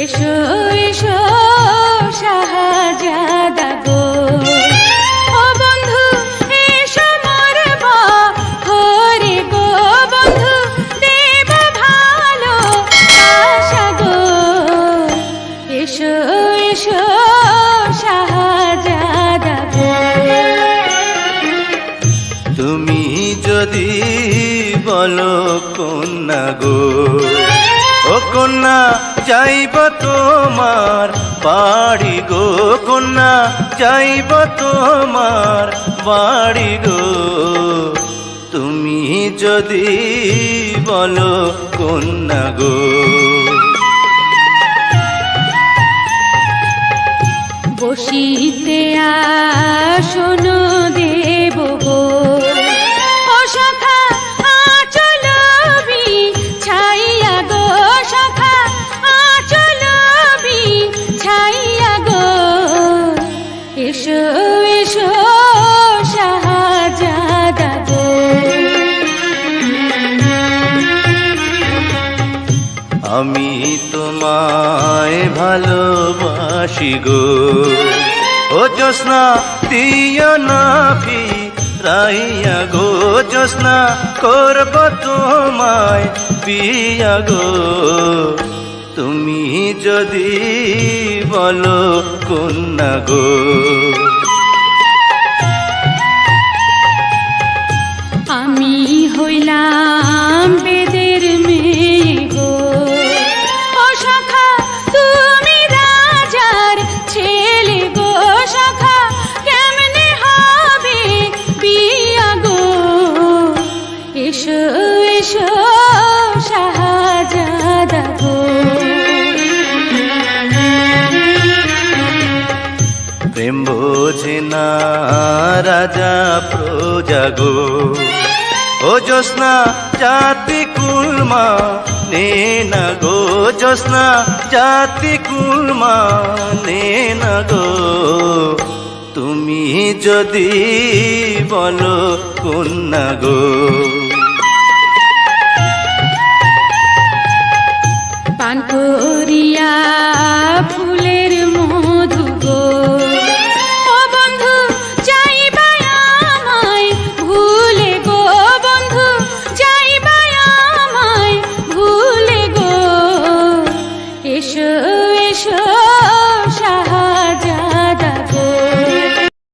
এসো এসো শাহজাদা গো, ও বন্ধু এসো মোর বহরে গো, বন্ধু দেব ভালো আশা গো। এসো এসো শাহজাদা গো। তুমি যদি বলো কন্যা গো, ও কন্যা যাইব তোমার বাড়ি গো, কন্যা যাইব তোমার বাড়ি গো। তুমি যদি বলো কন্যা গো। বসিতে আসন দেব গো, ও সখা আঁচল বিছাইয়া গো, সখা আঁচল বিছাইয়া গো। এসো এসো শাহজাদা গো। আমি তোমায় ভালোবাসি গো, ও জ্যোৎস্না দিও না ফিরাইয়া গো, জ্যোৎস্না করব তোমায় বিয়া গো। তুমি যদি বলো কন্যা গো। আমি হইলাম বেদের মেয়ে গো, ও সখা তুমি রাজার ছেলে গো, সখা কেমনে হবে বিয়া গো। এসো এসো শাহজাদা গো। প্রেম বোঝে না রাজা প্রজা গো, ও জ্যোৎস্না জাতি কুলমা নে না গো, জ্যোৎস্না জাতি কুলমা নে না গো। তুমি যদি বলো কন্যা গো। পান করিয়া